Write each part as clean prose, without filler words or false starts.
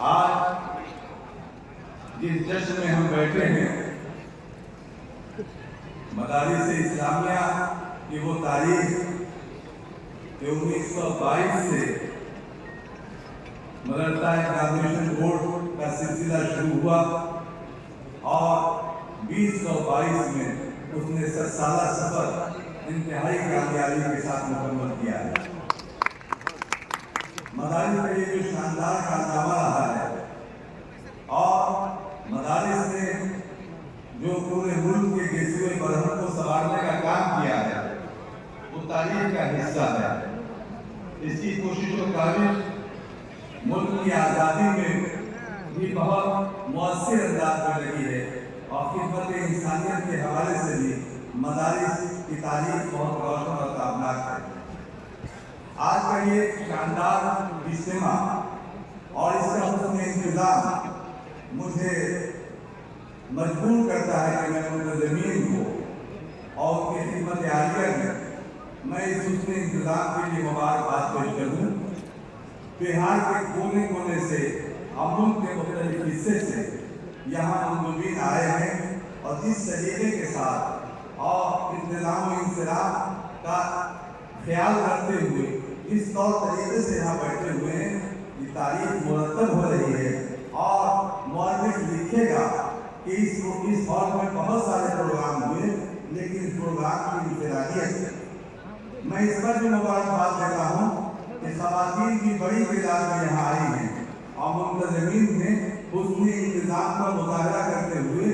آج جس جشن میں ہم بیٹھے ہیں مدارس اسلامیہ کی وہ تاریخ کہ 1922 سے مدرسہ ایگزامینیشن بورڈ کا سلسلہ شروع ہوا اور 2022 میں اس نے 7 سالہ سفر انتہائی کامیابی کے ساتھ مکمل کیا ہے۔ مدارس کا یہ جو شاندار کارنامہ رہا ہے اور مدارس نے جو پورے ملک کے گیسوئے برہم کو سنوارنے کا کام کیا ہے وہ تاریخ کا حصہ ہے۔ اس کی کوشش و کاوش ملک کی آزادی میں بھی بہت مؤثر انداز میں رہی ہے اور خدمت انسانیت کے حوالے سے بھی مدارس کی تاریخ بہت روشن اور تابناک ہے۔ آج کا یہ شاندار اجتماع اور اس کا حسن انتظام مجھے مجبور کرتا ہے کہ میں منتظمین کو اور ان کی خدمت عالیہ میں اس حسن انتظام کے لیے مبارکباد پیش کروں۔ بہار کے کونے کونے سے اور ملک کے مختلف حصے سے یہاں مندوبین آئے ہیں اور جس طریقے کے ساتھ اور انتظام و انصراف کا خیال رکھتے ہوئے اس طور طریقے سے یہاں بیٹھے ہوئے ہیں یہ تاریخ مرتب ہو رہی ہے اور مؤرخ لکھے گا کہ اس ہال میں بہت سارے پروگرام ہوئے لیکن اس پروگرام کی انفرادیت میں اس پر بھی مبارکباد دیتا ہوں کہ خواتین کی بڑی تعداد میں یہاں آئی ہیں اور منتظمین نے حسن انتظام کا مظاہرہ کرتے ہوئے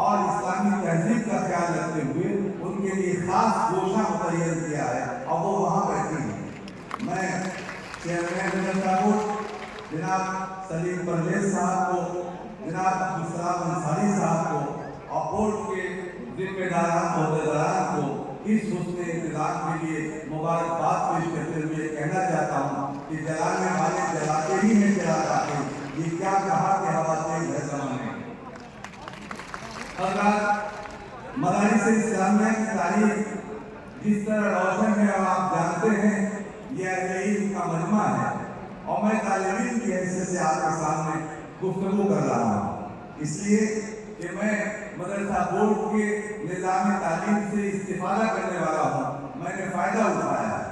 اور اسلامی تہذیب کا خیال رکھتے ہوئے ان کے لیے خاص گوشہ متعین کیا ہے اور وہ وہاں بیٹھی ہیں۔ میں چیئرمین مدرسہ بورڈ جناب سلیم پرویز صاحب کو، جناب عبدالسلام انصاری صاحب کو اور بورڈ کے ذمہ داران عہدیداران کو اس حسن انتظام کے لیے مبارکباد پیش کرتے ہوئے کہنا چاہتا ہوں کہ جلانے والے جلاتے ہی میں چلا جاتے یہ کیا کہا کہ ہوا تیز ہے زمانے۔ حضرات، مدارس اسلامیہ کی تاریخ جس طرح روشن ہے اور آپ جانتے ہیں یہ اہل علم کا مجمع ہے اور میں طالب علم کی حیثیت سے آپ کے سامنے گفتگو کر رہا ہوں، اس لیے کہ میں مدرسہ بورڈ کے نظام تعلیم سے استفادہ کرنے والا ہوں، میں نے فائدہ اٹھایا ہے۔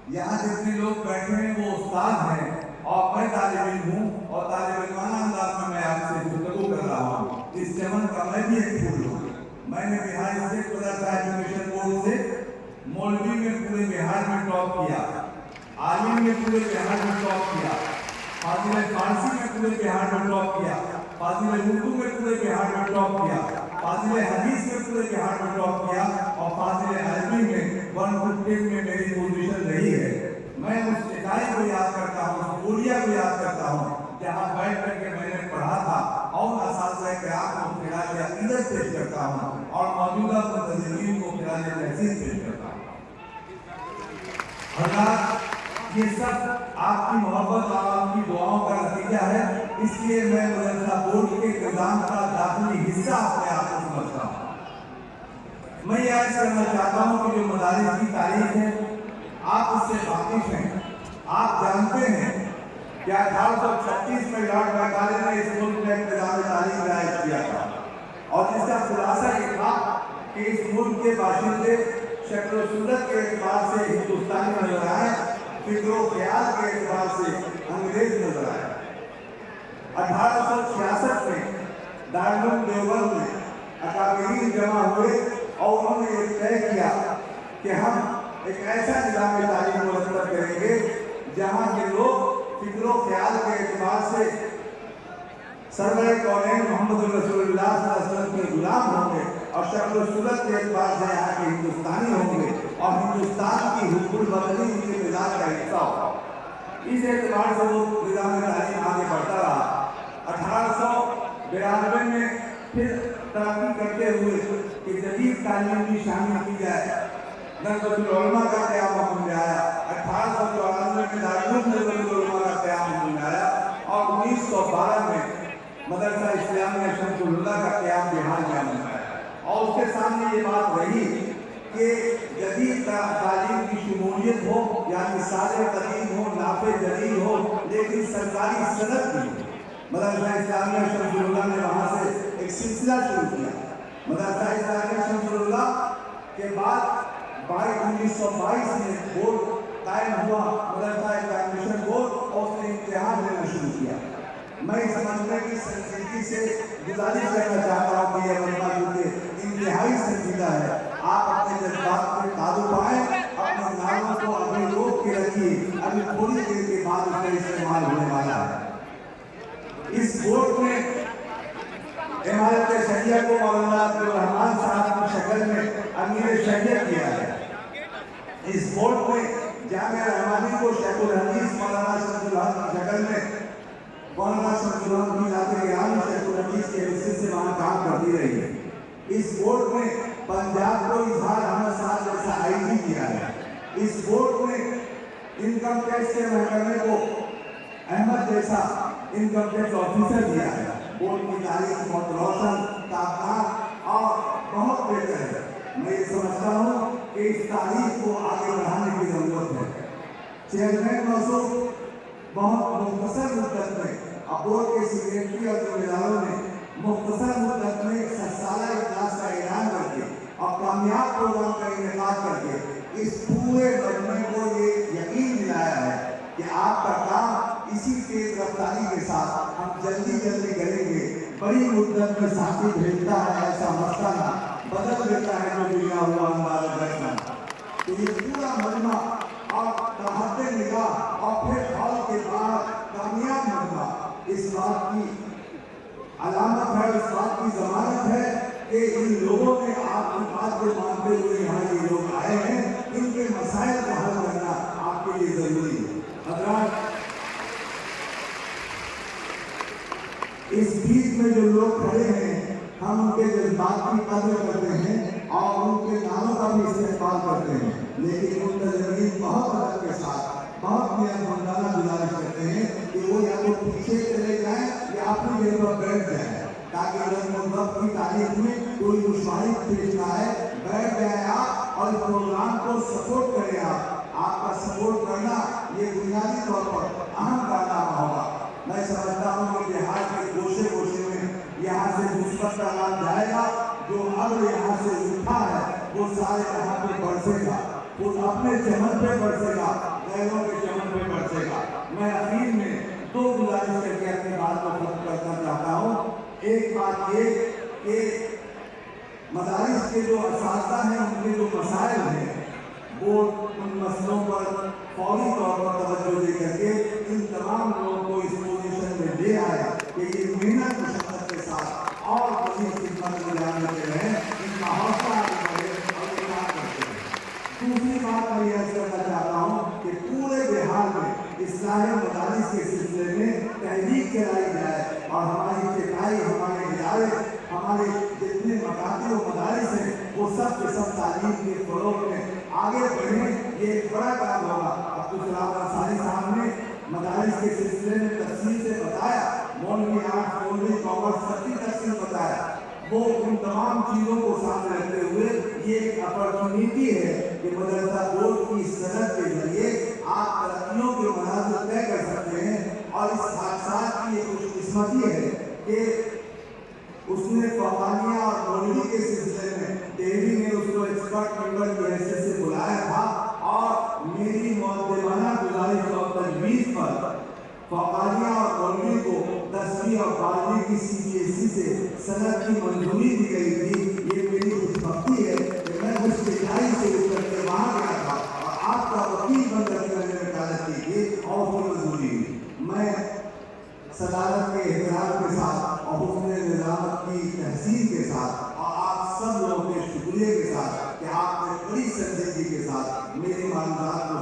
یہاں جتنے لوگ بیٹھے ہیں وہ استاد ہیں اور میں طالب علم ہوں اور طالب علمانہ انداز میں آپ سے گفتگو کر رہا ہوں۔ اس چمن کا میں بھی ایک پھول ہوں۔ میں نے بہار اسٹیٹ مدرسہ ایجوکیشن بورڈ سے مولوی میں پورے بہار میں ٹاپ کیا، عالم میں پورے بہار میں ٹاپ کیا، فاضل فارسی میں پورے بہار میں ٹاپ کیا، فاضل اردو میں پورے بہار میں ٹاپ کیا، فاضل حدیث میں پورے بہار میں ٹاپ کیا اور فاضل عربی میں 115 میں میری پوزیشن رہی ہے۔ میں اس ادارے کو یاد کرتا ہوں، اس کوریا کو یاد کرتا ہوں جہاں بیٹھ کر کے میں نے پڑھا تھا اور اساتذہ کرام کو خراج عقیدت پیش کرتا ہوں اور موجودہ منتظمین کو خراج تحسین پیش کرتا ہوں۔ حضرات، یہ سب آپ کی محبت اور آپ کی دعاؤں کا نتیجہ ہے، اس لیے میں مدرسہ بورڈ کے نظام کا داخلی حصہ اپنے آپ کو سمجھتا ہوں۔ میں یہ عرض کرنا چاہتا ہوں کہ جو مدارس کی تاریخ ہے آپ اس سے واقف ہیں، آپ جانتے ہیں کہ 1836 میں لارڈ میکالے نے اس ملک میں نظام تعلیم رائج کیا تھا اور جس کا خلاصہ یہ تھا کہ اس ملک کے باشندے شکل و صورت کے اعتبار سے ہندوستانی نظر آئے، فکر و خیال کے اعتبار سے انگریز نظر آئے۔ 1866 میں دارالعلوم دیوبند میں اکابرین جمع ہوئے اور انہوں نے یہ طے کیا کہ ہم ایک ایسا نظام تعلیم مرتب کریں گے جہاں کے لوگ فکر و خیال کے اعتبار سے سرور کونین محمد رسول اللہ صلی اللہ علیہ وسلم کے غلام ہوں گے اور شکل و صورت کے اعتبار سے یہاں کے ہندوستانی ہوں گے اور ہندوستان کی حب الوطنی ان کے مزاج کا حصہ ہوگا۔ اس اعتبار سے وہ نظام تعلیم آگے بڑھتا رہا۔ 1892 میں پھر ترقی کرتے ہوئے کہ جدید تعلیم کی شامل کی جائے، ندوۃ العلماء کا قیام عمل میں آیا۔ 1894 میں دارالعلوم ندوۃ العلماء کا قیام عمل میں آیا اور 1912 میں مدرسہ اسلامیہ شمس اللہ کا قیام بہار میں عمل میں آیا اور اس کے سامنے یہ بات رہی کہ جدید تعلیم کی شمولیت ہو، یعنی سال قدیم ہو، نافع جدید ہو، لیکن سرکاری صنعت بھی ہو۔ मदरसा इस्लामिया शमसुल्लाह ने वहाँ से एक सिलसिला शुरू किया। मदरसा इस्लामिया शमसुल्लाह के बाद 1922 में बोर्ड कायम हुआ, मदरसा एग्जामिनेशन बोर्ड, और उसने इम्तिहान लेना शुरू किया। मैं इस मंजर की संजीदगी से गुजारिश करना चाहता हूँ कि यह मजमा चूंकि इंतहाई संजीदा है, आप अपने जज्बात पे काबू पाएं, अपने नामों को अभी रोक के रखिए, अभी थोड़ी देर के बाद उसका इस्तेमाल होने वाला है। इस बोर्ड में इमारत शरिया को मौलाना अब्दुल रहमान साहब की शक्ल में अमीर शरिया किया है। इस बोर्ड में जामिया रहमानी को शेखुल हदीस मौलाना शमसुल हक की शक्ल में मौलाना शमसुल हक की जाते गिरामी शेखुल हदीस के हिस्से से वहाँ काम करती रही है। इस बोर्ड में पंजाब को इजहार अहमद साहब जैसा आईजी किया है। इस बोर्ड में इनकम टैक्स के महकमे को अहमद जैसा इनकम टैक्स ऑफिसर दिया है। बोर्ड की तारीख बहुत रोशन, ताकत और बहुत बेहतर है। मैं ये समझता हूँ कि इस तारीख को आगे बढ़ाने की जरूरत है। चेयरमैन मौसूफ बहुत मुख्तसर मुद्दत में, अब बोर्ड के सेक्रेटरी और जिम्मेदारों ने मुख्तसर मुद्दत में सालाना इजलास का ऐलान करके और कामयाब प्रोग्राम का इनेकाद करके इस पूरे मजमे को ये यकीन दिलाया है कि आपका काम इसी तेज रफ्तारी के साथ हम जल्दी जल्दी करेंगे। बड़ी मुद्दत में साथी भेजता है ऐसा मसला ना बदल देता है जो दुनिया हुआ अंदाजा रखना। तो ये पूरा मजमा और राहते निगाह और फिर हॉल के बाद कामयाब मजमा इस बात की अलामत है, इस बात की जमानत है कि इन लोगों ने आपकी बात को मानते हुए यहाँ ये लोग आए हैं। इनके मसाइल को हल करना आपके लिए जरूरी है। हज़रात, इस बीच में जो लोग खड़े हैं, हम उनके जज्बात की कदर करते हैं और उनके नामों का भी इस्तेमाल करते हैं, लेकिन उनका जमीन बहुत अदब के साथ बहुत मेहरबाना गुजारिश करते हैं कि वो या तो पीछे चले जाएं या अपनी जगह पर बैठ जाएं, ताकि वक्त की तारीख में कोई दुश्मनी पेश ना आए। बैठ जाए आप और इस प्रोग्राम को सपोर्ट करें। आपका सपोर्ट करना ये बुनियादी तौर पर अहम कारनामा होगा। मैं समझता हूँ कि बिहार के गोशे गोशे में यहाँ से मुस्बत का नाम जाएगा। जो अब यहाँ से उठा है वो सारे यहाँ पे बरसेगा, वो अपने चमन पे बरसेगा, गैरों के चमन पे बरसेगा। मैं आखिर में दो गुजारिश करके अपनी बात को खत्म करना चाहता हूँ। एक बात ये कि मदारिस के जो असातिज़ा हैं, उनके जो मसाइल हैं, वो उन मसलों पर फौरी तौर पर तवज्जो दे करके इन तमाम लोगों को इस पोजीशन में ले आया कि ये मेहनत मशक्क़त के साथ और मज़ीद खिदमत में जाने के रहें, इनका हौसला आगे बढ़े और ये काम करते हैं। दूसरी बात मैं यह करना चाहता हूँ कि पूरे बिहार में इस्लाही मदारिस के सिलसिले में तहरीक चलाई जाए और हमारी इब्तिदाई, हमारे इदारे, हमारे जितने मकातब व मदारिस हैं, वो सब के सब तालीम के फ़रोग़ में आगे बढ़ें। ये एक बड़ा काम होगा। अब्दुल अंसारी साहब ने मदारिस के सिलसिले में तफसील से बताया, मौलवी आर्ट्स, मौलवी कॉमर्स, सबकी तफसील बताया। वो उन तमाम चीज़ों को सामने रखते हुए ये एक अपॉर्चुनिटी है कि मदरसा बोर्ड की सनद के जरिए आप तरक्कियों के मनाज़िल तय कर सकते हैं। और इस हादसात की ये खुशकिस्मती है कि उसने फ़वानिया और मौलवी के सिलसिले में दिल्ली में उसको एक्सपर्ट मेंबर की हैसियत से बुलाया था और मेरी मुअद्दिबाना गुजारिश और तजवीज़ पर फ़वानिया और मौलवी को 10वीं और 12वीं की CBSE से सनद की मंजूरी दी गई थी। ये मेरी खुशबख्ती है कि मैं उस सिखाई से उतर के वहाँ गया था और आपका वकील बनकर मैंने वकालत की थी और उसकी मंजूरी हुई। मैं सदारत के एहतराम के साथ और हुस्न निज़ामत की तहसीन के साथ और आप सब लोगों के शुक्रिया के साथ कि आपने बड़ी संजीदगी के साथ मेरी मालूमात को